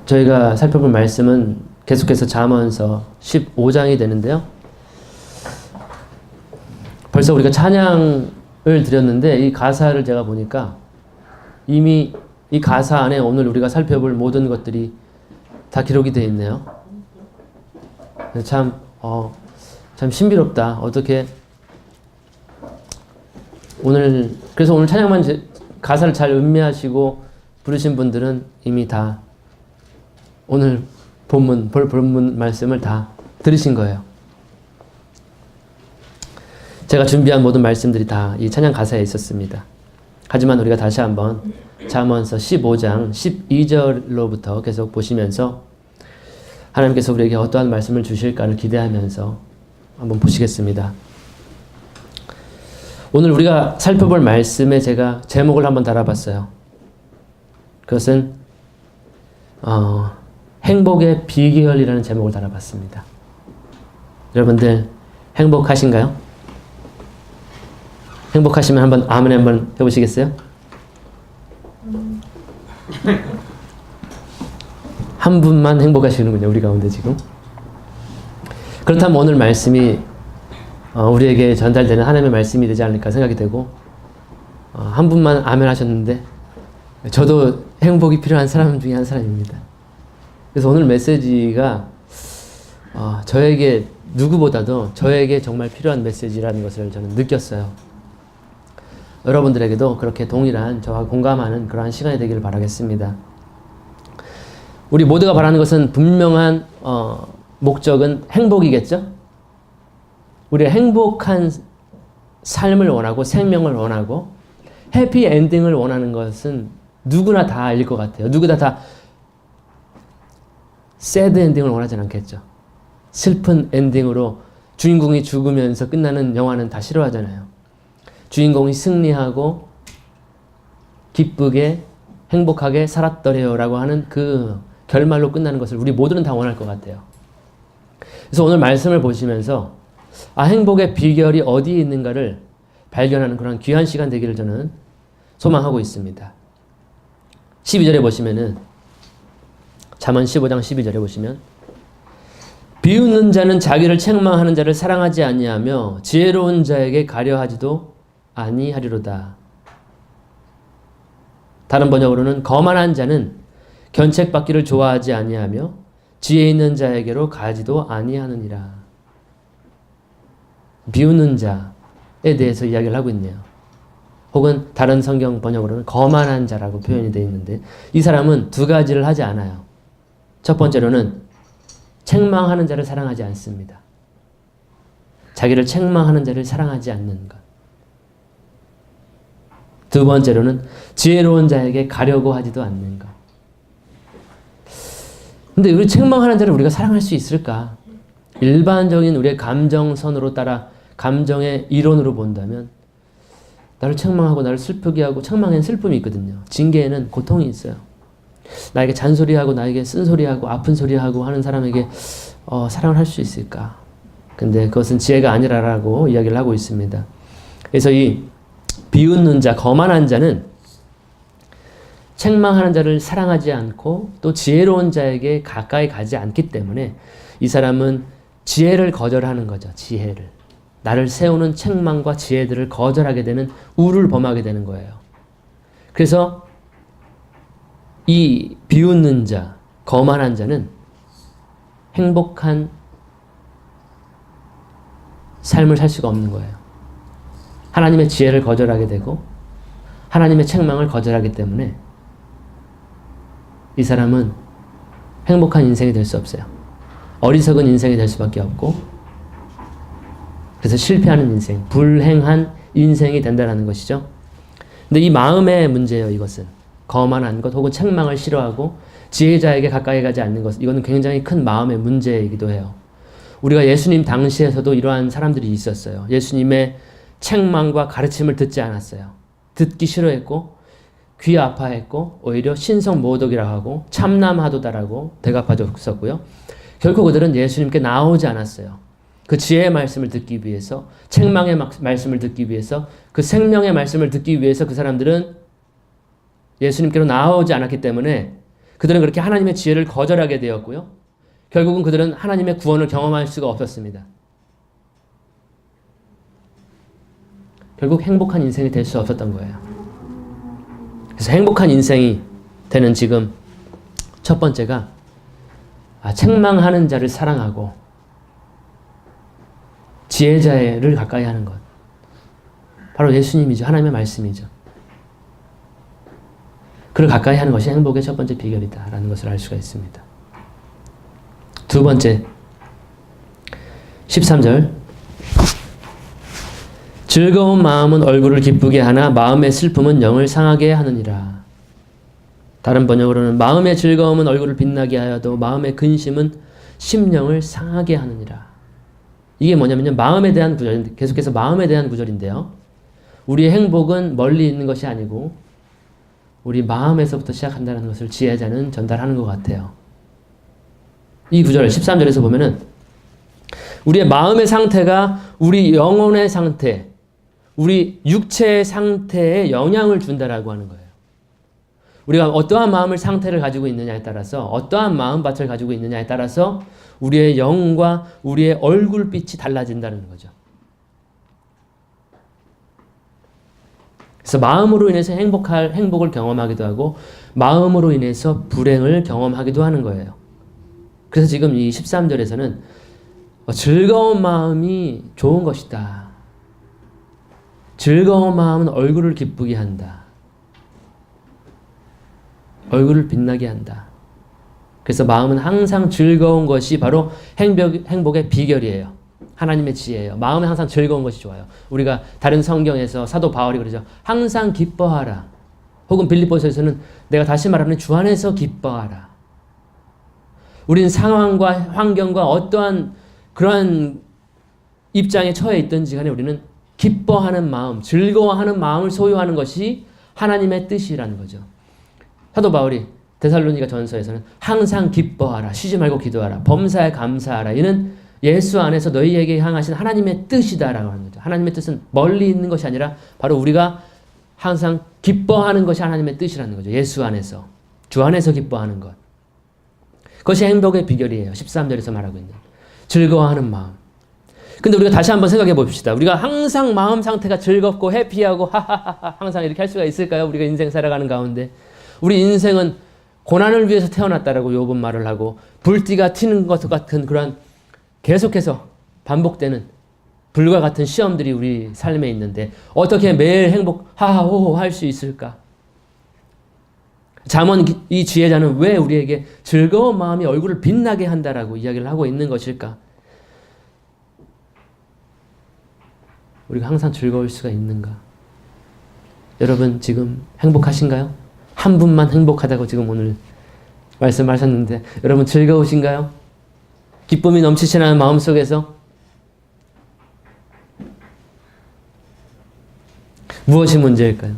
저희가 살펴볼 말씀은 계속해서 잠언서 15장이 되는데요. 벌써 우리가 찬양을 드렸는데 이 가사를 제가 보니까 이미 이 가사 안에 오늘 우리가 살펴볼 모든 것들이 다 기록이 되어 있네요. 참 신비롭다. 어떻게 그래서 오늘 찬양만 가사를 잘 음미하시고 부르신 분들은 이미 다 오늘 본문 말씀을 다 들으신 거예요. 제가 준비한 모든 말씀들이 다 이 찬양 가사에 있었습니다. 하지만 우리가 다시 한번 잠언서 15장 12절로부터 계속 보시면서 하나님께서 우리에게 어떠한 말씀을 주실까를 기대하면서 한번 보시겠습니다. 오늘 우리가 살펴볼 말씀에 제가 제목을 한번 달아봤어요. 그것은 행복의 비결이라는 제목을 달아봤습니다. 여러분들 행복하신가요? 행복하시면 한번 아멘 한번 해보시겠어요? 한 분만 행복하시는군요. 우리 가운데 지금. 그렇다면 오늘 말씀이 우리에게 전달되는 하나님의 말씀이 되지 않을까 생각이 되고 한 분만 아멘 하셨는데 저도 행복이 필요한 사람 중에 한 사람입니다. 그래서 오늘 메시지가 저에게 누구보다도 저에게 정말 필요한 메시지라는 것을 저는 느꼈어요. 여러분들에게도 그렇게 동일한 저와 공감하는 그러한 시간이 되기를 바라겠습니다. 우리 모두가 바라는 것은 분명한 목적은 행복이겠죠? 우리가 행복한 삶을 원하고 생명을 원하고 해피 엔딩을 원하는 것은 누구나 다 알 것 같아요. 누구나 다 새드 엔딩을 원하지 않겠죠. 슬픈 엔딩으로 주인공이 죽으면서 끝나는 영화는 다 싫어하잖아요. 주인공이 승리하고 기쁘게 행복하게 살았더래요라고 하는 그 결말로 끝나는 것을 우리 모두는 다 원할 것 같아요. 그래서 오늘 말씀을 보시면서 행복의 비결이 어디에 있는가를 발견하는 그런 귀한 시간 되기를 저는 소망하고 있습니다. 12절에 보시면은 잠언 15장 12절에 보시면 비웃는 자는 자기를 책망하는 자를 사랑하지 아니하며 지혜로운 자에게 가려하지도 아니하리로다. 다른 번역으로는 거만한 자는 견책받기를 좋아하지 아니하며 지혜 있는 자에게로 가지도 아니하느니라. 비웃는 자에 대해서 이야기를 하고 있네요. 혹은 다른 성경 번역으로는 거만한 자라고 표현이 되어 있는데 이 사람은 두 가지를 하지 않아요. 첫 번째로는 책망하는 자를 사랑하지 않습니다. 자기를 책망하는 자를 사랑하지 않는 것. 두 번째로는 지혜로운 자에게 가려고 하지도 않는 것. 근데 우리 책망하는 자를 우리가 사랑할 수 있을까? 일반적인 우리의 감정선으로 따라 감정의 이론으로 본다면 나를 책망하고 나를 슬프게 하고 책망에는 슬픔이 있거든요. 징계에는 고통이 있어요. 나에게 잔소리하고 나에게 쓴소리하고 아픈 소리하고 하는 사람에게 사랑을 할 수 있을까? 근데 그것은 지혜가 아니라라고 이야기를 하고 있습니다. 그래서 이 비웃는 자, 거만한 자는 책망하는 자를 사랑하지 않고 또 지혜로운 자에게 가까이 가지 않기 때문에 이 사람은 지혜를 거절하는 거죠. 지혜를. 나를 세우는 책망과 지혜들을 거절하게 되는 우를 범하게 되는 거예요. 그래서 이 비웃는 자, 거만한 자는 행복한 삶을 살 수가 없는 거예요. 하나님의 지혜를 거절하게 되고 하나님의 책망을 거절하기 때문에 이 사람은 행복한 인생이 될 수 없어요. 어리석은 인생이 될 수밖에 없고 그래서 실패하는 인생, 불행한 인생이 된다는 것이죠. 근데 이 마음의 문제예요. 이것은 거만한 것 혹은 책망을 싫어하고 지혜자에게 가까이 가지 않는 것, 이거는 굉장히 큰 마음의 문제이기도 해요. 우리가 예수님 당시에서도 이러한 사람들이 있었어요. 예수님의 책망과 가르침을 듣지 않았어요. 듣기 싫어했고 귀 아파했고 오히려 신성모독이라고 하고 참남하도다라고 대갚아줬었고요. 결코 그들은 예수님께 나오지 않았어요. 그 지혜의 말씀을 듣기 위해서, 책망의 말씀을 듣기 위해서, 그 생명의 말씀을 듣기 위해서 그 사람들은 예수님께로 나오지 않았기 때문에 그들은 그렇게 하나님의 지혜를 거절하게 되었고요. 결국은 그들은 하나님의 구원을 경험할 수가 없었습니다. 결국 행복한 인생이 될 수 없었던 거예요. 그래서 행복한 인생이 되는 지금 첫 번째가 책망하는 자를 사랑하고 지혜자를 가까이 하는 것. 바로 예수님이죠. 하나님의 말씀이죠. 그를 가까이 하는 것이 행복의 첫 번째 비결이다라는 것을 알 수가 있습니다. 두 번째, 13절. 즐거운 마음은 얼굴을 기쁘게 하나 마음의 슬픔은 영을 상하게 하느니라. 다른 번역으로는 마음의 즐거움은 얼굴을 빛나게 하여도 마음의 근심은 심령을 상하게 하느니라. 이게 뭐냐면요. 마음에 대한 구절, 계속해서 마음에 대한 구절인데요. 우리의 행복은 멀리 있는 것이 아니고 우리 마음에서부터 시작한다는 것을 지혜자는 전달하는 것 같아요. 이 구절 13절에서 보면은 우리의 마음의 상태가 우리 영혼의 상태, 우리 육체의 상태에 영향을 준다라고 하는 거예요. 우리가 어떠한 마음을 상태를 가지고 있느냐에 따라서 어떠한 마음밭을 가지고 있느냐에 따라서 우리의 영과 우리의 얼굴빛이 달라진다는 거죠. 그래서 마음으로 인해서 행복을 경험하기도 하고 마음으로 인해서 불행을 경험하기도 하는 거예요. 그래서 지금 이 13절에서는 즐거운 마음이 좋은 것이다. 즐거운 마음은 얼굴을 기쁘게 한다. 얼굴을 빛나게 한다. 그래서 마음은 항상 즐거운 것이 바로 행복의 비결이에요. 하나님의 지혜예요. 마음은 항상 즐거운 것이 좋아요. 우리가 다른 성경에서 사도 바울이 그러죠. 항상 기뻐하라. 혹은 빌립보서에서는 내가 다시 말하면 주 안에서 기뻐하라. 우리는 상황과 환경과 어떠한 그러한 입장에 처해 있든지 간에 우리는 기뻐하는 마음, 즐거워하는 마음을 소유하는 것이 하나님의 뜻이라는 거죠. 사도 바울이 데살로니가 전서에서는 항상 기뻐하라, 쉬지 말고 기도하라, 범사에 감사하라. 이는 예수 안에서 너희에게 향하신 하나님의 뜻이다라고 하는 거죠. 하나님의 뜻은 멀리 있는 것이 아니라 바로 우리가 항상 기뻐하는 것이 하나님의 뜻이라는 거죠. 예수 안에서, 주 안에서 기뻐하는 것. 그것이 행복의 비결이에요. 13절에서 말하고 있는 즐거워하는 마음. 근데 우리가 다시 한번 생각해 봅시다. 우리가 항상 마음 상태가 즐겁고 해피하고 하하하하 항상 이렇게 할 수가 있을까요? 우리가 인생 살아가는 가운데 우리 인생은 고난을 위해서 태어났다라고 욥은 말을 하고 불띠가 튀는 것 같은 그런 계속해서 반복되는 불과 같은 시험들이 우리 삶에 있는데 어떻게 매일 하하호호 할 수 있을까? 잠언 이 지혜자는 왜 우리에게 즐거운 마음이 얼굴을 빛나게 한다라고 이야기를 하고 있는 것일까? 우리가 항상 즐거울 수가 있는가? 여러분 지금 행복하신가요? 한 분만 행복하다고 지금 오늘 말씀하셨는데 여러분 즐거우신가요? 기쁨이 넘치시나요? 마음속에서? 무엇이 문제일까요?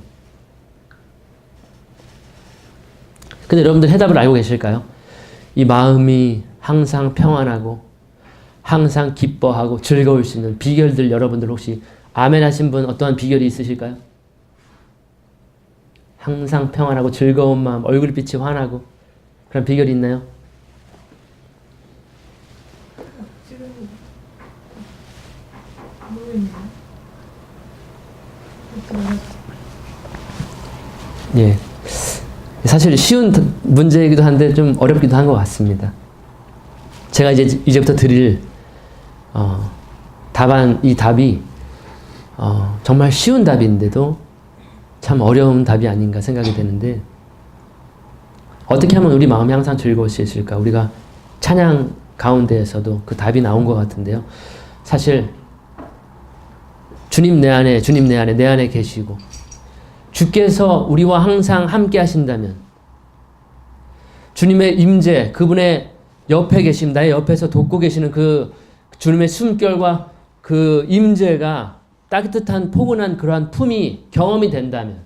근데 여러분들 해답을 알고 계실까요? 이 마음이 항상 평안하고 항상 기뻐하고 즐거울 수 있는 비결들 여러분들 혹시 아멘 하신 분 어떠한 비결이 있으실까요? 항상 평안하고 즐거운 마음, 얼굴빛이 환하고 그런 비결이 있나요? 지금 모르겠네요. 예. 사실 쉬운 문제이기도 한데 좀 어렵기도 한 것 같습니다. 제가 이제부터 드릴 이 답이 정말 쉬운 답인데도 참 어려운 답이 아닌가 생각이 되는데 어떻게 하면 우리 마음이 항상 즐거울 수 있을까? 우리가 찬양 가운데에서도 그 답이 나온 것 같은데요. 사실 주님 내 안에 계시고 주께서 우리와 항상 함께 하신다면 주님의 임재, 그분의 옆에 계심, 나의 옆에서 돕고 계시는 그 주님의 숨결과 그 임재가 따뜻한 포근한 그러한 품이 경험이 된다면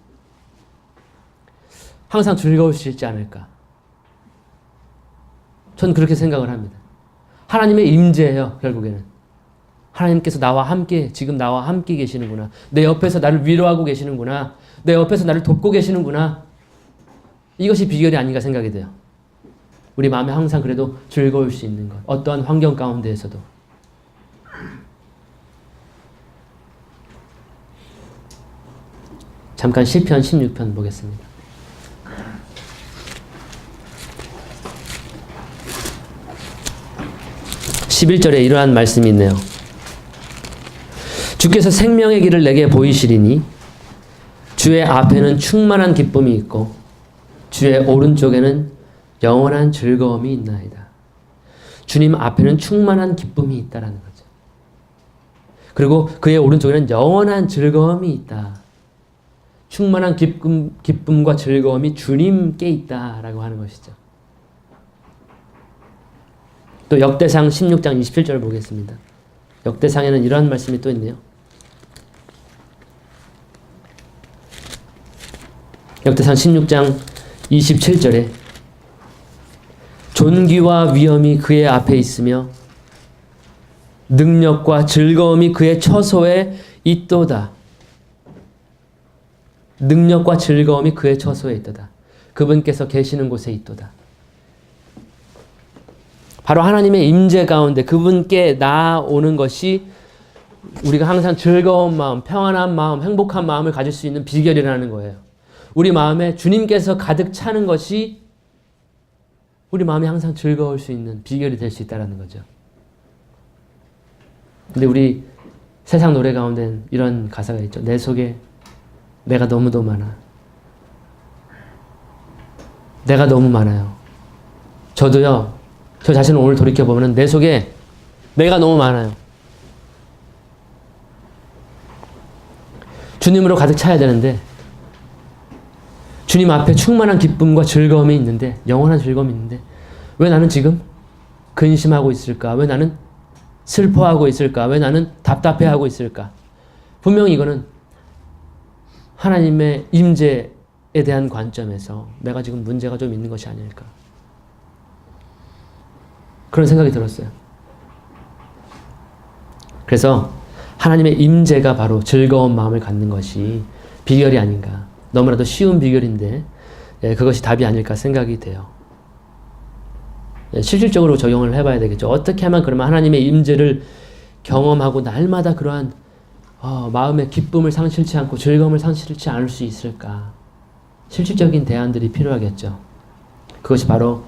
항상 즐거울 수 있지 않을까. 전 그렇게 생각을 합니다. 하나님의 임재예요, 결국에는. 하나님께서 지금 나와 함께 계시는구나. 내 옆에서 나를 위로하고 계시는구나. 내 옆에서 나를 돕고 계시는구나. 이것이 비결이 아닌가 생각이 돼요. 우리 마음에 항상 그래도 즐거울 수 있는 것. 어떠한 환경 가운데에서도. 잠깐 시편 16편 보겠습니다. 11절에 이러한 말씀이 있네요. 주께서 생명의 길을 내게 보이시리니 주의 앞에는 충만한 기쁨이 있고 주의 오른쪽에는 영원한 즐거움이 있나이다. 주님 앞에는 충만한 기쁨이 있다라는 거죠. 그리고 그의 오른쪽에는 영원한 즐거움이 있다. 충만한 기쁨과 즐거움이 주님께 있다라고 하는 것이죠. 또 역대상 16장 27절 보겠습니다. 역대상에는 이러한 말씀이 또 있네요. 역대상 16장 27절에 존귀와 위엄이 그의 앞에 있으며 능력과 즐거움이 그의 처소에 있도다. 능력과 즐거움이 그의 처소에 있도다. 그분께서 계시는 곳에 있도다. 바로 하나님의 임재 가운데 그분께 나아오는 것이 우리가 항상 즐거운 마음, 평안한 마음, 행복한 마음을 가질 수 있는 비결이라는 거예요. 우리 마음에 주님께서 가득 차는 것이 우리 마음이 항상 즐거울 수 있는 비결이 될 수 있다는 거죠. 근데 우리 세상 노래 가운데는 이런 가사가 있죠. 내 속에 내가 너무도 많아. 내가 너무 많아요. 저도요. 저 자신을 오늘 돌이켜보면 내 속에 내가 너무 많아요. 주님으로 가득 차야 되는데 주님 앞에 충만한 기쁨과 즐거움이 있는데 영원한 즐거움이 있는데 왜 나는 지금 근심하고 있을까? 왜 나는 슬퍼하고 있을까? 왜 나는 답답해하고 있을까? 분명히 이거는 하나님의 임재에 대한 관점에서 내가 지금 문제가 좀 있는 것이 아닐까? 그런 생각이 들었어요. 그래서 하나님의 임재가 바로 즐거운 마음을 갖는 것이 비결이 아닌가. 너무나도 쉬운 비결인데 그것이 답이 아닐까 생각이 돼요. 실질적으로 적용을 해봐야 되겠죠. 어떻게 하면 그러면 하나님의 임재를 경험하고 날마다 그러한 마음의 기쁨을 상실치 않고 즐거움을 상실치 않을 수 있을까. 실질적인 대안들이 필요하겠죠. 그것이 바로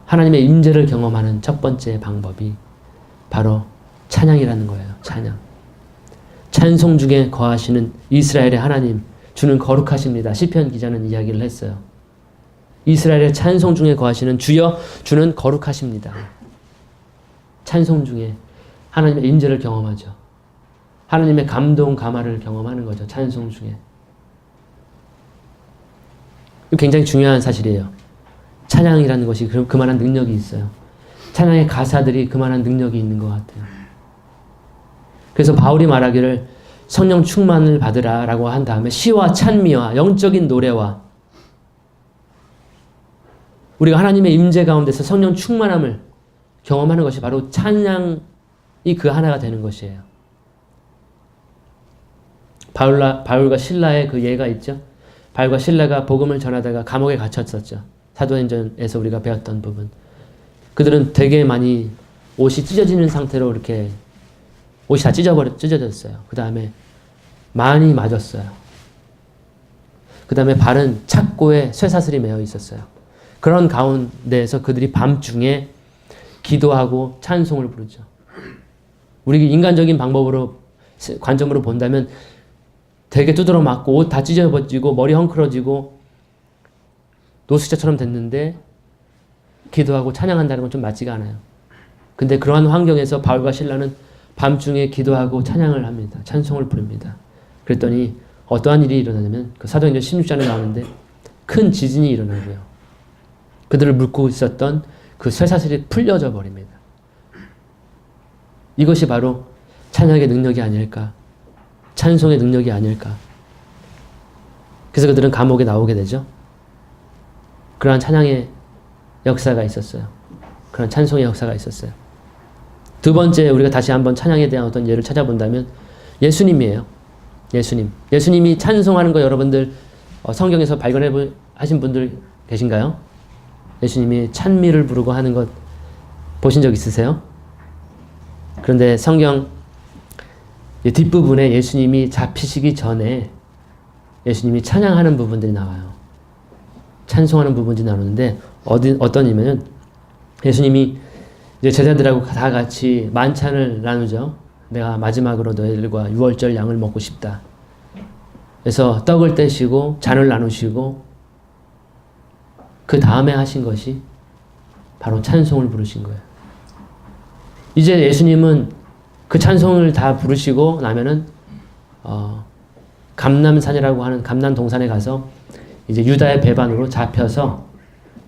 하나님의 임재를 경험하는 첫 번째 방법이 바로 찬양이라는 거예요. 찬양. 찬송 중에 거하시는 이스라엘의 하나님, 주는 거룩하십니다. 시편 기자는 이야기를 했어요. 이스라엘의 찬송 중에 거하시는 주여, 주는 거룩하십니다. 찬송 중에 하나님의 임재를 경험하죠. 하나님의 감동, 감화를 경험하는 거죠. 찬송 중에. 굉장히 중요한 사실이에요. 찬양이라는 것이 그만한 능력이 있어요. 찬양의 가사들이 그만한 능력이 있는 것 같아요. 그래서 바울이 말하기를 성령 충만을 받으라 라고 한 다음에 시와 찬미와 영적인 노래와 우리가 하나님의 임재 가운데서 성령 충만함을 경험하는 것이 바로 찬양이 그 하나가 되는 것이에요. 바울과 실라의 그 예가 있죠. 바울과 실라가 복음을 전하다가 감옥에 갇혔었죠. 사도행전에서 우리가 배웠던 부분. 그들은 되게 많이 옷이 찢어지는 상태로 이렇게 옷이 다 찢어졌어요. 그 다음에 많이 맞았어요. 그 다음에 발은 착고에 쇠사슬이 매어 있었어요. 그런 가운데에서 그들이 밤중에 기도하고 찬송을 부르죠. 우리 인간적인 방법으로 관점으로 본다면 되게 두드러 맞고 옷 다 찢어지고 머리 헝클어지고 노숙자처럼 됐는데 기도하고 찬양한다는 건 좀 맞지가 않아요. 근데 그러한 환경에서 바울과 실라는 밤중에 기도하고 찬양을 합니다. 찬송을 부릅니다. 그랬더니 어떠한 일이 일어나냐면 그 사도행전 16장에 나오는데 큰 지진이 일어나고요. 그들을 묶고 있었던 그 쇠사슬이 풀려져 버립니다. 이것이 바로 찬양의 능력이 아닐까. 찬송의 능력이 아닐까. 그래서 그들은 감옥에 나오게 되죠. 그러한 찬양의 역사가 있었어요. 그런 찬송의 역사가 있었어요. 두 번째 우리가 다시 한번 찬양에 대한 어떤 예를 찾아본다면 예수님이에요. 예수님이 찬송하는 거 여러분들 성경에서 발견하신 분들 계신가요? 예수님이 찬미를 부르고 하는 것 보신 적 있으세요? 그런데 성경 뒷부분에 예수님이 잡히시기 전에 예수님이 찬양하는 부분들이 나와요. 찬송하는 부분들이 나오는데 어떤 의미는 예수님이 이제 제자들하고 다 같이 만찬을 나누죠. 내가 마지막으로 너희들과 유월절 양을 먹고 싶다. 그래서 떡을 떼시고 잔을 나누시고 그 다음에 하신 것이 바로 찬송을 부르신 거예요. 이제 예수님은 그 찬송을 다 부르시고 나면은 감람산이라고 하는 감람 동산에 가서 이제 유다의 배반으로 잡혀서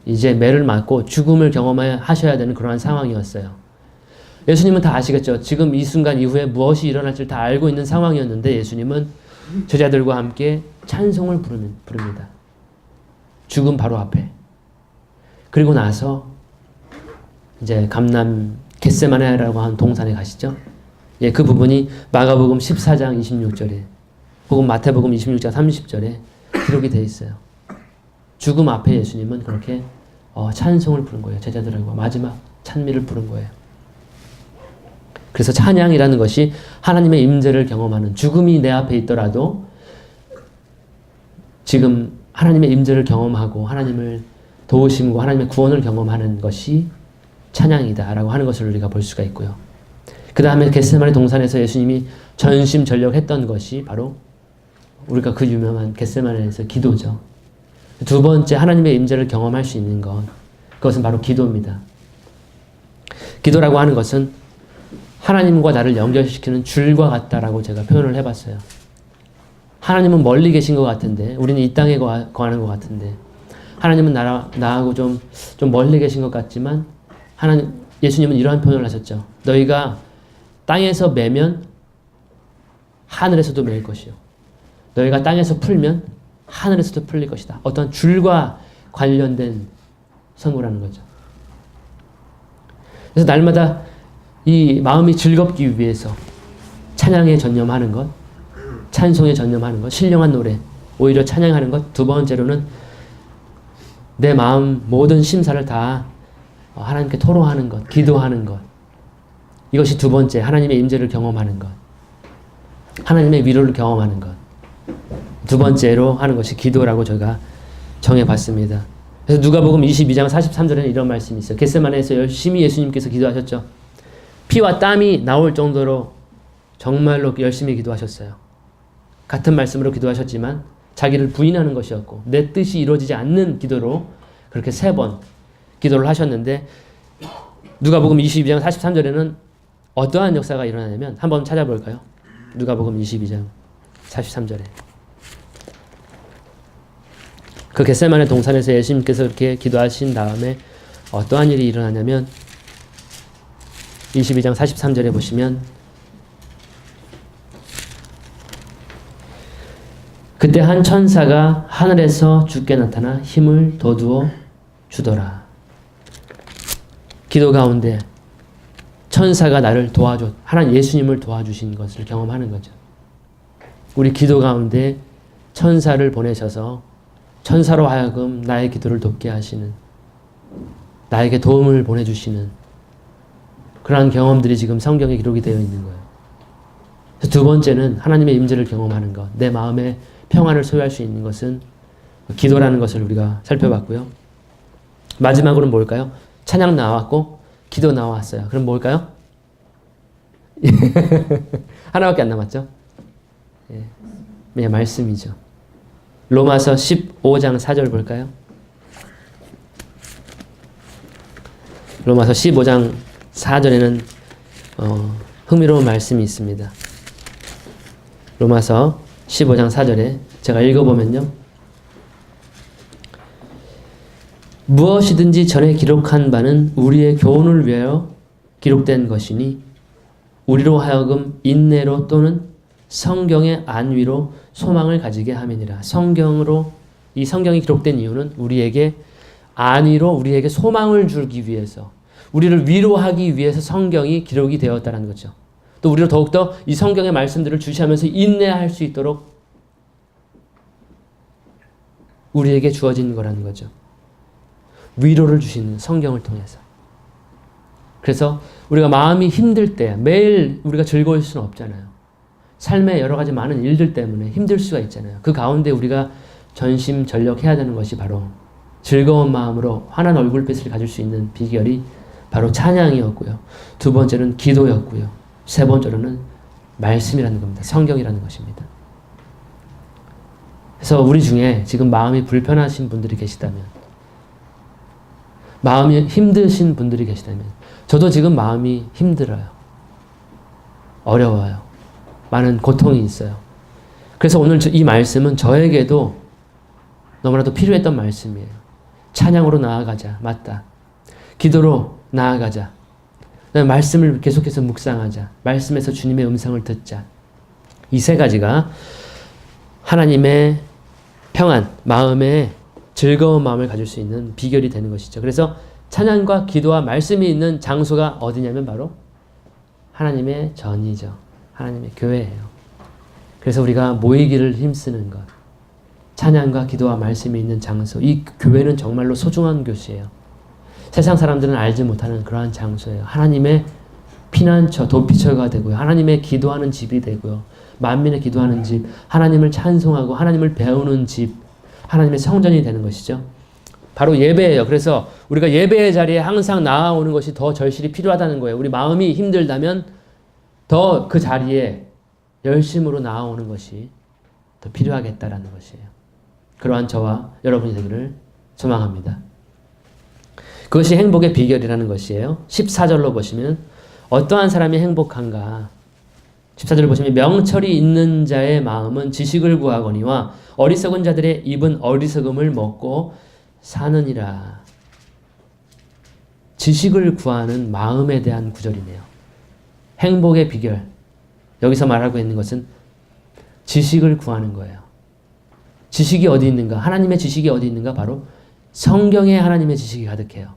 이제 매를 맞고 죽음을 경험하셔야 되는 그러한 상황이었어요. 예수님은 다 아시겠죠. 지금 이 순간 이후에 무엇이 일어날지를 다 알고 있는 상황이었는데 예수님은 제자들과 함께 찬송을 부릅니다. 죽음 바로 앞에. 그리고 나서 이제 감람 겟세마네라고 하는 동산에 가시죠. 예, 그 부분이 마가복음 14장 26절에 혹은 마태복음 26장 30절에 기록이 되어 있어요. 죽음 앞에 예수님은 그렇게 찬송을 부른 거예요. 제자들과 마지막 찬미를 부른 거예요. 그래서 찬양이라는 것이 하나님의 임재를 경험하는, 죽음이 내 앞에 있더라도 지금 하나님의 임재를 경험하고 하나님을 도우심과 하나님의 구원을 경험하는 것이 찬양이다라고 하는 것을 우리가 볼 수가 있고요. 그 다음에 겟세마네 동산에서 예수님이 전심전력했던 것이 바로 우리가 그 유명한 겟세마네에서 기도죠. 두 번째 하나님의 임재를 경험할 수 있는 것, 그것은 바로 기도입니다. 기도라고 하는 것은 하나님과 나를 연결시키는 줄과 같다라고 제가 표현을 해봤어요. 하나님은 멀리 계신 것 같은데 우리는 이 땅에 거하는 것 같은데 하나님은 나하고 좀 멀리 계신 것 같지만 예수님은 이러한 표현을 하셨죠. 너희가 땅에서 매면 하늘에서도 매일 것이요. 너희가 땅에서 풀면 하늘에서도 풀릴 것이다. 어떤 줄과 관련된 선고라는 거죠. 그래서 날마다 이 마음이 즐겁기 위해서 찬양에 전념하는 것, 찬송에 전념하는 것, 신령한 노래, 오히려 찬양하는 것. 두 번째로는 내 마음 모든 심사를 다 하나님께 토로하는 것, 기도하는 것. 이것이 두 번째, 하나님의 임재를 경험하는 것. 하나님의 위로를 경험하는 것. 두 번째로 하는 것이 기도라고 제가 정해봤습니다. 그래서 누가복음 22장 43절에는 이런 말씀이 있어요. 겟세마네에서 열심히 예수님께서 기도하셨죠. 피와 땀이 나올 정도로 정말로 열심히 기도하셨어요. 같은 말씀으로 기도하셨지만 자기를 부인하는 것이었고 내 뜻이 이루어지지 않는 기도로 그렇게 3번 기도를 하셨는데 누가복음 22장 43절에는 어떠한 역사가 일어나냐면 한번 찾아볼까요? 누가복음 22장 43절에 그 겟세마네 동산에서 예수님께서 이렇게 기도하신 다음에 어떠한 일이 일어나냐면 22장 43절에 보시면 그때 한 천사가 하늘에서 주께 나타나 힘을 돋우어 주더라. 기도 가운데 천사가 나를 도와줘, 하나님 예수님을 도와주신 것을 경험하는 거죠. 우리 기도 가운데 천사를 보내셔서 천사로 하여금 나의 기도를 돕게 하시는, 나에게 도움을 보내주시는 그러한 경험들이 지금 성경에 기록이 되어 있는 거예요. 그래서 두 번째는 하나님의 임재를 경험하는 것, 내 마음의 평안을 소유할 수 있는 것은 기도라는 것을 우리가 살펴봤고요. 마지막으로는 뭘까요? 찬양 나왔고 기도 나왔어요. 그럼 뭘까요? 하나밖에 안 남았죠? 예, 말씀이죠. 로마서 15장 4절 볼까요? 로마서 15장 4절에는 흥미로운 말씀이 있습니다. 로마서 15장 4절에 제가 읽어보면요. 무엇이든지 전에 기록한 바는 우리의 교훈을 위하여 기록된 것이니 우리로 하여금 인내로 또는 성경의 안위로 소망을 가지게 함이니라. 이 성경이 기록된 이유는 우리에게 안위로 우리에게 소망을 주기 위해서, 우리를 위로하기 위해서 성경이 기록이 되었다는 거죠. 또 우리로 더욱더 이 성경의 말씀들을 주시하면서 인내할 수 있도록 우리에게 주어진 거라는 거죠. 위로를 주시는 성경을 통해서. 그래서 우리가 마음이 힘들 때 매일 우리가 즐거울 수는 없잖아요. 삶의 여러 가지 많은 일들 때문에 힘들 수가 있잖아요. 그 가운데 우리가 전심전력해야 되는 것이 바로 즐거운 마음으로 환한 얼굴빛을 가질 수 있는 비결이 바로 찬양이었고요. 두 번째는 기도였고요. 세 번째로는 말씀이라는 겁니다. 성경이라는 것입니다. 그래서 우리 중에 지금 마음이 불편하신 분들이 계시다면, 마음이 힘드신 분들이 계시다면, 저도 지금 마음이 힘들어요. 어려워요. 많은 고통이 있어요. 그래서 오늘 이 말씀은 저에게도 너무나도 필요했던 말씀이에요. 찬양으로 나아가자. 맞다. 기도로 나아가자. 말씀을 계속해서 묵상하자. 말씀에서 주님의 음성을 듣자. 이 세 가지가 하나님의 평안, 마음에 즐거운 마음을 가질 수 있는 비결이 되는 것이죠. 그래서 찬양과 기도와 말씀이 있는 장소가 어디냐면 바로 하나님의 전이죠. 하나님의 교회예요. 그래서 우리가 모이기를 힘쓰는 것, 찬양과 기도와 말씀이 있는 장소, 이 교회는 정말로 소중한 곳이에요. 세상 사람들은 알지 못하는 그러한 장소예요. 하나님의 피난처, 도피처가 되고요. 하나님의 기도하는 집이 되고요. 만민의 기도하는 집, 하나님을 찬송하고 하나님을 배우는 집, 하나님의 성전이 되는 것이죠. 바로 예배예요. 그래서 우리가 예배의 자리에 항상 나아오는 것이 더 절실히 필요하다는 거예요. 우리 마음이 힘들다면 더 그 자리에 열심으로 나아오는 것이 더 필요하겠다라는 것이에요. 그러한 저와 여러분이 되기를 소망합니다. 그것이 행복의 비결이라는 것이에요. 14절로 보시면 어떠한 사람이 행복한가? 14절을 보시면 명철이 있는 자의 마음은 지식을 구하거니와 어리석은 자들의 입은 어리석음을 먹고 사느니라. 지식을 구하는 마음에 대한 구절이네요. 행복의 비결. 여기서 말하고 있는 것은 지식을 구하는 거예요. 지식이 어디 있는가? 하나님의 지식이 어디 있는가? 바로 성경에 하나님의 지식이 가득해요.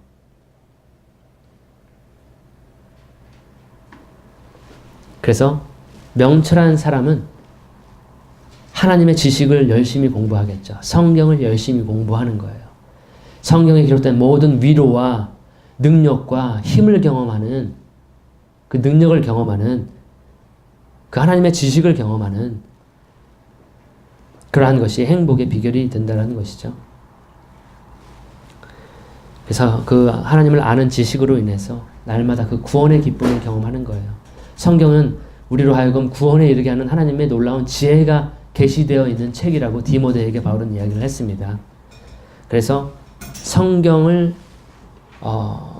그래서 명철한 사람은 하나님의 지식을 열심히 공부하겠죠. 성경을 열심히 공부하는 거예요. 성경에 기록된 모든 위로와 능력과 힘을 경험하는, 그 능력을 경험하는, 그 하나님의 지식을 경험하는 그러한 것이 행복의 비결이 된다는 것이죠. 그래서 그 하나님을 아는 지식으로 인해서 날마다 그 구원의 기쁨을 경험하는 거예요. 성경은 우리로 하여금 구원에 이르게 하는 하나님의 놀라운 지혜가 계시되어 있는 책이라고 디모데에게 바울은 이야기를 했습니다. 그래서 성경을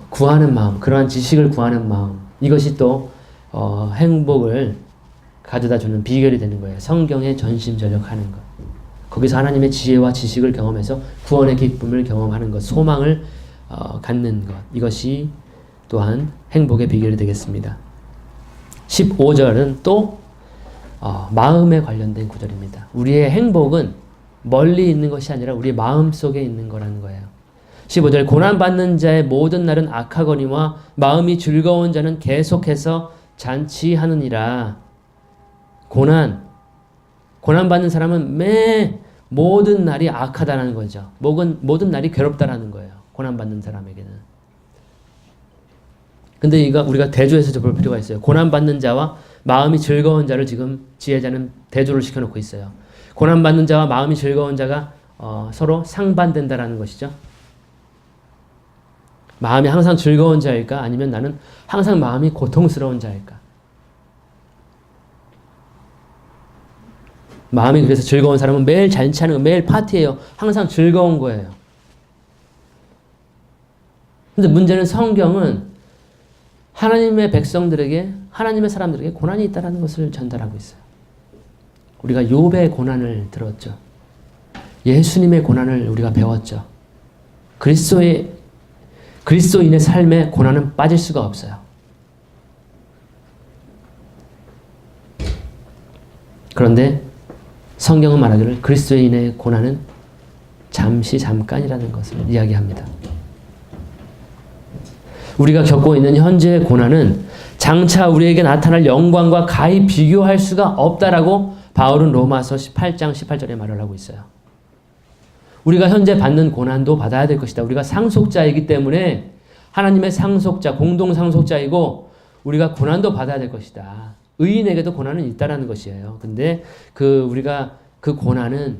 구하는 마음, 그러한 지식을 구하는 마음, 이것이 또 행복을 가져다주는 비결이 되는 거예요. 성경에 전심전력하는 것. 거기서 하나님의 지혜와 지식을 경험해서 구원의 기쁨을 경험하는 것, 소망을 갖는 것. 이것이 또한 행복의 비결이 되겠습니다. 15절은 또 마음에 관련된 구절입니다. 우리의 행복은 멀리 있는 것이 아니라 우리 마음 속에 있는 거라는 거예요. 15절 고난받는 자의 모든 날은 악하거니와 마음이 즐거운 자는 계속해서 잔치하느니라. 고난받는 사람은 모든 날이 악하다는 거죠. 모든 날이 괴롭다라는 거예요. 고난받는 사람에게는. 근데 이거 우리가 대조해서 볼 필요가 있어요. 고난받는 자와 마음이 즐거운 자를 지금 지혜자는 대조를 시켜놓고 있어요. 고난받는 자와 마음이 즐거운 자가 서로 상반된다라는 것이죠. 마음이 항상 즐거운 자일까? 아니면 나는 항상 마음이 고통스러운 자일까? 마음이 그래서 즐거운 사람은 매일 잔치하는 거, 매일 파티예요. 항상 즐거운 거예요. 근데 문제는 성경은 하나님의 백성들에게, 하나님의 사람들에게 고난이 있다는 것을 전달하고 있어요. 우리가 욥의 고난을 들었죠. 예수님의 고난을 우리가 배웠죠. 그리스도인의 삶에 고난은 빠질 수가 없어요. 그런데 성경은 말하기를 그리스도인의 고난은 잠깐이라는 것을 이야기합니다. 우리가 겪고 있는 현재의 고난은 장차 우리에게 나타날 영광과 가히 비교할 수가 없다라고 바울은 로마서 18장 18절에 말을 하고 있어요. 우리가 현재 받는 고난도 받아야 될 것이다. 우리가 상속자이기 때문에 하나님의 상속자, 공동 상속자이고 우리가 고난도 받아야 될 것이다. 의인에게도 고난은 있다라는 것이에요. 근데 우리가 그 고난은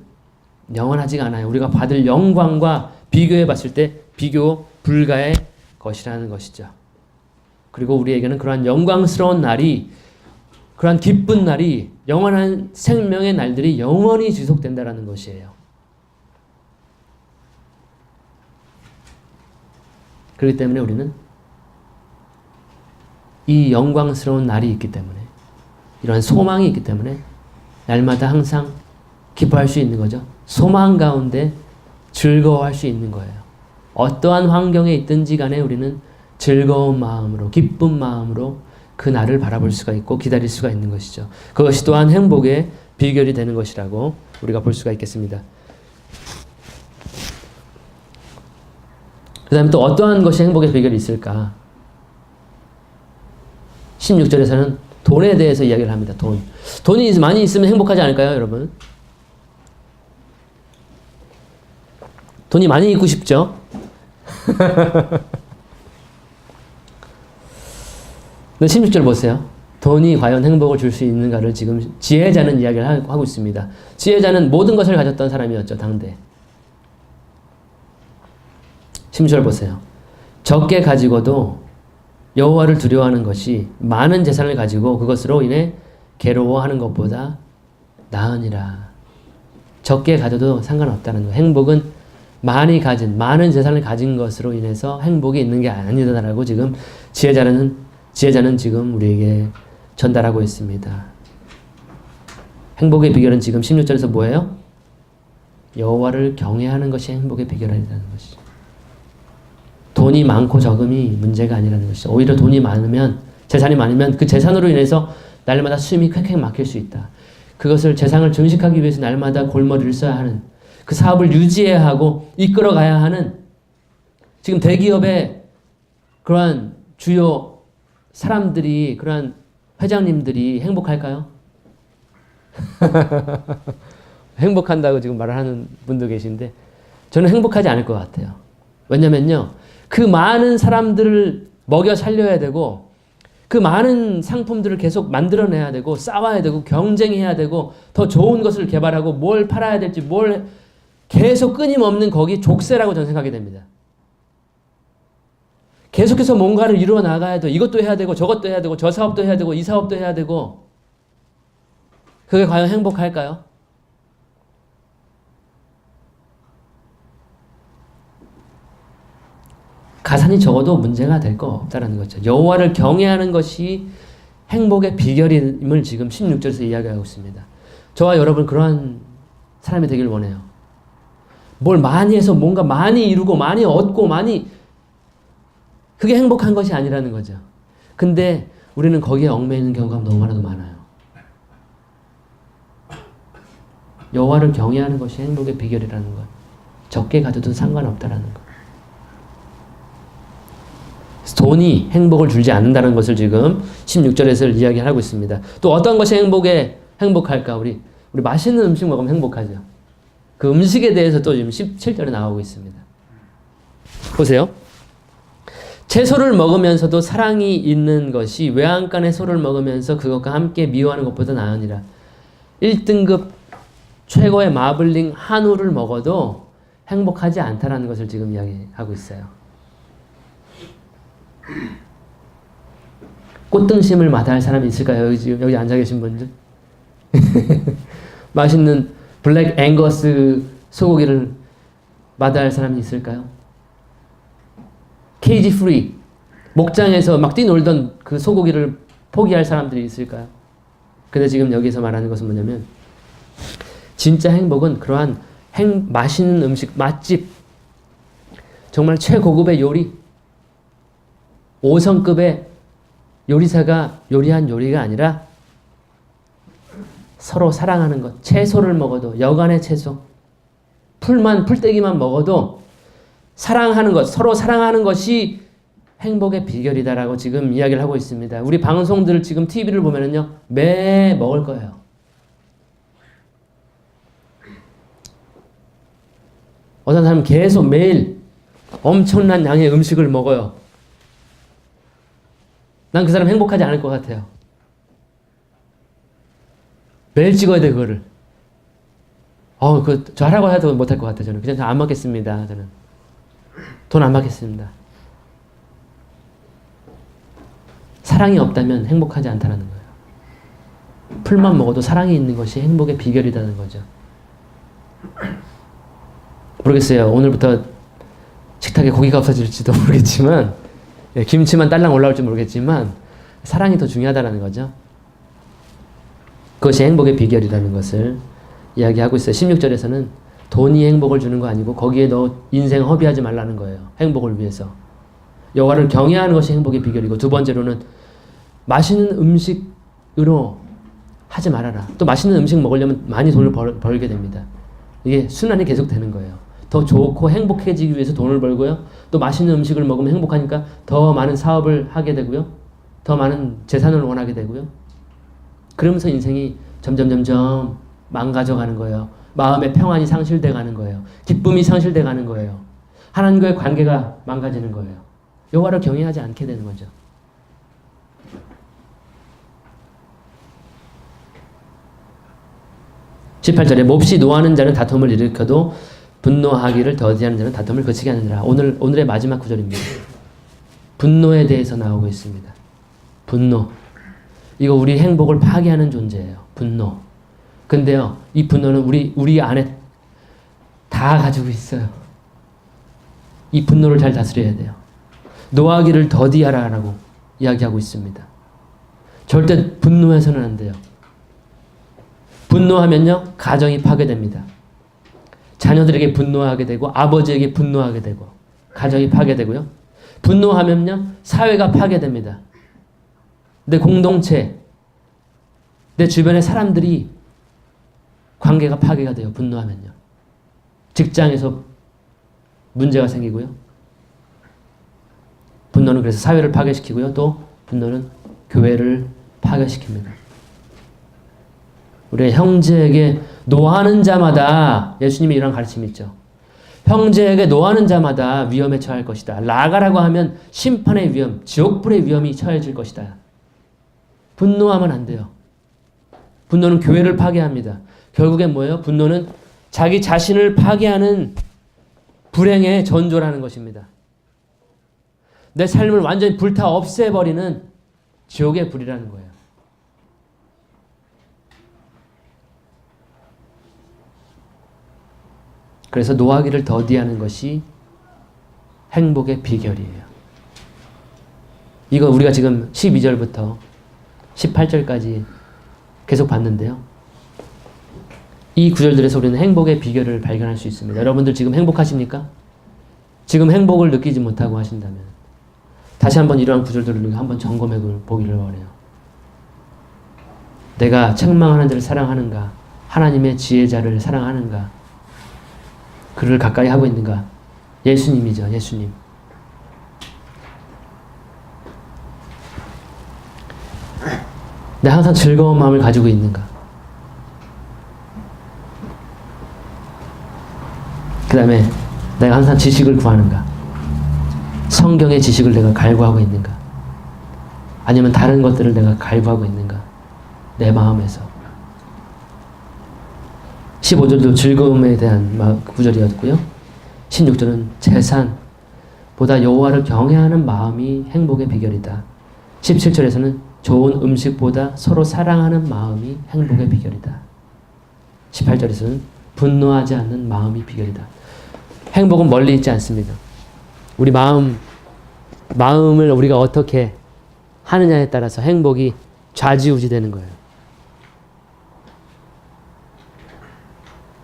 영원하지가 않아요. 우리가 받을 영광과 비교해 봤을 때 비교 불가의 것이라는 것이죠. 그리고 우리에게는 그러한 영광스러운 날이, 그러한 기쁜 날이, 영원한 생명의 날들이 영원히 지속된다라는 것이에요. 그렇기 때문에 우리는 이 영광스러운 날이 있기 때문에, 이러한 소망이 있기 때문에 날마다 항상 기뻐할 수 있는 거죠. 소망 가운데 즐거워할 수 있는 거예요. 어떠한 환경에 있든지 간에 우리는 즐거운 마음으로, 기쁜 마음으로 그 날을 바라볼 수가 있고 기다릴 수가 있는 것이죠. 그것이 또한 행복의 비결이 되는 것이라고 우리가 볼 수가 있겠습니다. 그 다음에 또 어떠한 것이 행복의 비결이 있을까? 16절에서는 돈에 대해서 이야기를 합니다. 돈이 많이 있으면 행복하지 않을까요, 여러분? 돈이 많이 있고 싶죠? 근데 16절 보세요. 돈이 과연 행복을 줄 수 있는가를 지금 지혜자는 이야기를 하고 있습니다. 지혜자는 모든 것을 가졌던 사람이었죠, 당대. 16절 보세요. 적게 가지고도 여호와를 두려워하는 것이 많은 재산을 가지고 그것으로 인해 괴로워하는 것보다 나으니라. 적게 가져도 상관없다는 거예요. 행복은 많은 재산을 가진 것으로 인해서 행복이 있는 게 아니다라고 지금 지혜자는 지금 우리에게 전달하고 있습니다. 행복의 비결은 지금 16절에서 뭐예요? 여호와를 경외하는 것이 행복의 비결이라는 것이죠. 돈이 많고 적음이 문제가 아니라는 것이죠. 오히려 돈이 많으면, 재산이 많으면 그 재산으로 인해서 날마다 숨이 쾌쾌 막힐 수 있다. 그것을 재산을 증식하기 위해서 날마다 골머리를 써야 하는, 그 사업을 유지해야 하고 이끌어 가야 하는, 지금 대기업의 그러한 주요 사람들이, 그러한 회장님들이 행복할까요? 행복한다고 지금 말을 하는 분도 계신데 저는 행복하지 않을 것 같아요. 왜냐면요, 그 많은 사람들을 먹여 살려야 되고 그 많은 상품들을 계속 만들어내야 되고 싸워야 되고 경쟁해야 되고 더 좋은 것을 개발하고 뭘 팔아야 될지 뭘 계속 끊임없는 거기 족쇄라고 저는 생각이 됩니다. 계속해서 뭔가를 이루어 나가야 돼. 이것도 해야 되고 저것도 해야 되고 저 사업도 해야 되고 이 사업도 해야 되고, 그게 과연 행복할까요? 가산이 적어도 문제가 될 거 없다는 거죠. 여호와를 경외하는 것이 행복의 비결임을 지금 16절에서 이야기하고 있습니다. 저와 여러분 그러한 사람이 되길 원해요. 뭘 많이 해서 뭔가 많이 이루고 많이 얻고 그게 행복한 것이 아니라는 거죠. 근데 우리는 거기에 얽매이는 경우가 너무나도 많아요. 여호와를 경외하는 것이 행복의 비결이라는 것. 적게 가져도 상관없다라는 것. 돈이 행복을 주지 않는다는 것을 지금 16절에서 이야기하고 있습니다. 또 어떤 것이 행복할까? 우리 맛있는 음식 먹으면 행복하죠. 그 음식에 대해서 또 지금 17절에 나오고 있습니다. 보세요. 채소를 먹으면서도 사랑이 있는 것이 외양간의 소를 먹으면서 그것과 함께 미워하는 것보다 나으니라. 1등급 최고의 마블링 한우를 먹어도 행복하지 않다라는 것을 지금 이야기하고 있어요. 꽃등심을 마다할 사람이 있을까요? 여기 앉아 계신 분들? 맛있는 블랙 앵거스 소고기를 마다할 사람이 있을까요? 케이지 프리, 목장에서 막 뛰놀던 그 소고기를 포기할 사람들이 있을까요? 근데 지금 여기서 말하는 것은 뭐냐면, 진짜 행복은 그러한 맛있는 음식, 맛집, 정말 최고급의 요리, 5성급의 요리사가 요리한 요리가 아니라 서로 사랑하는 것. 채소를 먹어도, 여간의 채소, 풀떼기만 먹어도 사랑하는 것, 서로 사랑하는 것이 행복의 비결이다라고 지금 이야기를 하고 있습니다. 우리 방송들 지금 TV를 보면은요, 매 먹을 거예요. 어떤 사람은 계속 매일 엄청난 양의 음식을 먹어요. 난 그 사람 행복하지 않을 것 같아요. 매일 찍어야 돼, 그거를. 저 하라고 해도 못할 것 같아요, 저는. 그냥 안 먹겠습니다, 저는. 돈 안 받겠습니다. 사랑이 없다면 행복하지 않다는 거예요. 풀만 먹어도 사랑이 있는 것이 행복의 비결이라는 거죠. 모르겠어요. 오늘부터 식탁에 고기가 없어질지도 모르겠지만, 김치만 딸랑 올라올지 모르겠지만, 사랑이 더 중요하다는 거죠. 그것이 행복의 비결이라는 것을 이야기하고 있어요. 16절에서는 돈이 행복을 주는 거 아니고 거기에 너 인생 허비하지 말라는 거예요. 행복을 위해서. 여호와를 경외하는 것이 행복의 비결이고, 두 번째로는 맛있는 음식으로 하지 말아라. 또 맛있는 음식 먹으려면 많이 돈을 벌게 됩니다. 이게 순환이 계속 되는 거예요. 더 좋고 행복해지기 위해서 돈을 벌고요. 또 맛있는 음식을 먹으면 행복하니까 더 많은 사업을 하게 되고요. 더 많은 재산을 원하게 되고요. 그러면서 인생이 점점 망가져가는 거예요. 마음의 평안이 상실돼 가는 거예요. 기쁨이 상실돼 가는 거예요. 하나님과의 관계가 망가지는 거예요. 여호와를 경외하지 않게 되는 거죠. (18절에) 몹시 노하는 자는 다툼을 일으켜도 분노하기를 더디하는 자는 다툼을 그치게 하느니라. 오늘의 마지막 구절입니다. 분노에 대해서 나오고 있습니다. 분노. 이거 우리 행복을 파괴하는 존재예요. 분노. 근데요, 이 분노는 우리 안에 다 가지고 있어요. 이 분노를 잘 다스려야 돼요. 노하기를 더디하라라고 이야기하고 있습니다. 절대 분노해서는 안 돼요. 분노하면요, 가정이 파괴됩니다. 자녀들에게 분노하게 되고, 아버지에게 분노하게 되고, 가정이 파괴되고요. 분노하면요, 사회가 파괴됩니다. 내 공동체, 내 주변의 사람들이 관계가 파괴가 돼요. 분노하면요. 직장에서 문제가 생기고요. 분노는 그래서 사회를 파괴시키고요. 또 분노는 교회를 파괴시킵니다. 우리 형제에게 노하는 자마다, 예수님이 이런 가르침이 있죠. 형제에게 노하는 자마다 위험에 처할 것이다. 나가라고 하면 심판의 위험, 지옥불의 위험이 처해질 것이다. 분노하면 안 돼요. 분노는 교회를 파괴합니다. 결국엔 뭐예요? 분노는 자기 자신을 파괴하는 불행의 전조라는 것입니다. 내 삶을 완전히 불타 없애버리는 지옥의 불이라는 거예요. 그래서 노하기를 더디하는 것이 행복의 비결이에요. 이거 우리가 지금 12절부터 18절까지 계속 봤는데요. 이 구절들에서 우리는 행복의 비결을 발견할 수 있습니다. 여러분들 지금 행복하십니까? 지금 행복을 느끼지 못하고 하신다면 다시 한번 이러한 구절들을 우리가 한번 점검해 보기를 원해요. 내가 책망하는 자를 사랑하는가? 하나님의 지혜자를 사랑하는가? 그를 가까이 하고 있는가? 예수님이죠. 예수님. 내가 항상 즐거운 마음을 가지고 있는가? 그 다음에 내가 항상 지식을 구하는가? 성경의 지식을 내가 갈구하고 있는가? 아니면 다른 것들을 내가 갈구하고 있는가? 내 마음에서. 15절도 즐거움에 대한 구절이었고요. 16절은 재산보다 여호와를 경외하는 마음이 행복의 비결이다. 17절에서는 좋은 음식보다 서로 사랑하는 마음이 행복의 비결이다. 18절에서는 분노하지 않는 마음이 비결이다. 행복은 멀리 있지 않습니다. 우리 마음을 우리가 어떻게 하느냐에 따라서 행복이 좌지우지되는 거예요.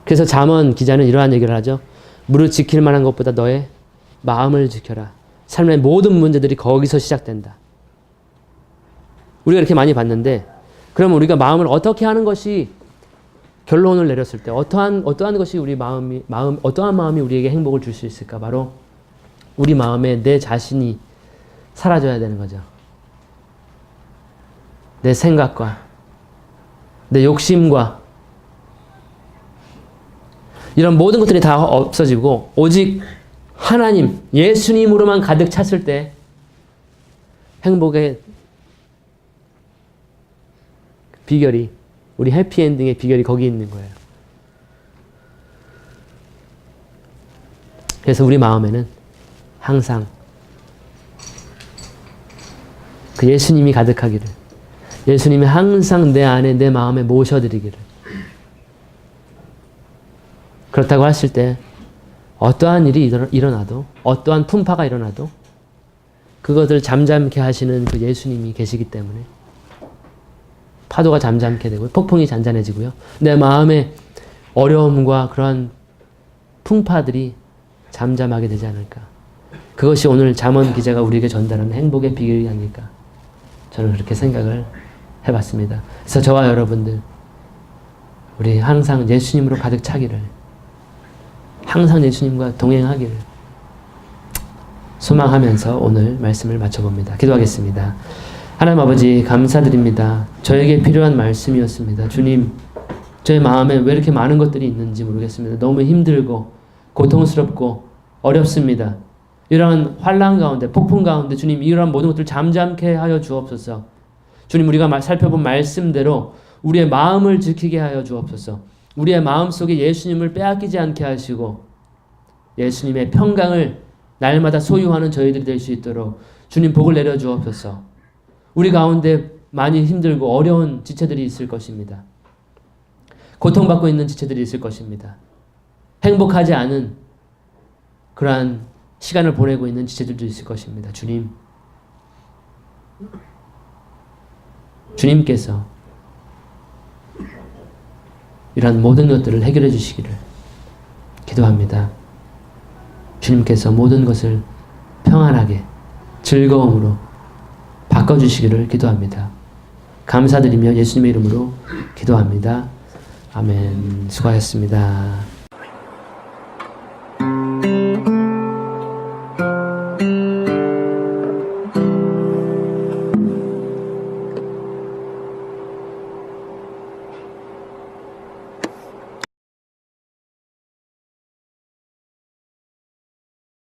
그래서 잠언 기자는 이러한 얘기를 하죠. 무릇 지킬 만한 것보다 너의 마음을 지켜라. 삶의 모든 문제들이 거기서 시작된다. 우리가 이렇게 많이 봤는데, 그러면 우리가 마음을 어떻게 하는 것이, 결론을 내렸을 때 어떠한 것이 어떠한 마음이 우리에게 행복을 줄 수 있을까? 바로 우리 마음에 내 자신이 사라져야 되는 거죠. 내 생각과 내 욕심과 이런 모든 것들이 다 없어지고 오직 하나님, 예수님으로만 가득 찼을 때 행복의 비결이, 우리 해피엔딩의 비결이 거기 있는 거예요. 그래서 우리 마음에는 항상 그 예수님이 가득하기를, 예수님이 항상 내 안에 내 마음에 모셔드리기를. 그렇다고 했을 때 어떠한 일이 일어나도, 어떠한 풍파가 일어나도 그것을 잠잠케 하시는 그 예수님이 계시기 때문에 파도가 잠잠케 되고 폭풍이 잔잔해지고요. 내 마음의 어려움과 그러한 풍파들이 잠잠하게 되지 않을까. 그것이 오늘 잠언 기자가 우리에게 전달하는 행복의 비결이 아닐까. 저는 그렇게 생각을 해봤습니다. 그래서 저와 여러분들, 우리 항상 예수님으로 가득 차기를, 항상 예수님과 동행하기를 소망하면서 오늘 말씀을 마쳐봅니다. 기도하겠습니다. 하나님 아버지, 감사드립니다. 저에게 필요한 말씀이었습니다. 주님, 저의 마음에 왜 이렇게 많은 것들이 있는지 모르겠습니다. 너무 힘들고 고통스럽고 어렵습니다. 이러한 환난 가운데, 폭풍 가운데 주님, 이러한 모든 것들을 잠잠케 하여 주옵소서. 주님, 우리가 살펴본 말씀대로 우리의 마음을 지키게 하여 주옵소서. 우리의 마음속에 예수님을 빼앗기지 않게 하시고 예수님의 평강을 날마다 소유하는 저희들이 될 수 있도록 주님 복을 내려 주옵소서. 우리 가운데 많이 힘들고 어려운 지체들이 있을 것입니다. 고통받고 있는 지체들이 있을 것입니다. 행복하지 않은 그러한 시간을 보내고 있는 지체들도 있을 것입니다. 주님께서 이런 모든 것들을 해결해 주시기를 기도합니다. 주님께서 모든 것을 평안하게 즐거움으로 바꿔주시기를 기도합니다. 감사드리며 예수님의 이름으로 기도합니다. 아멘. 수고하셨습니다.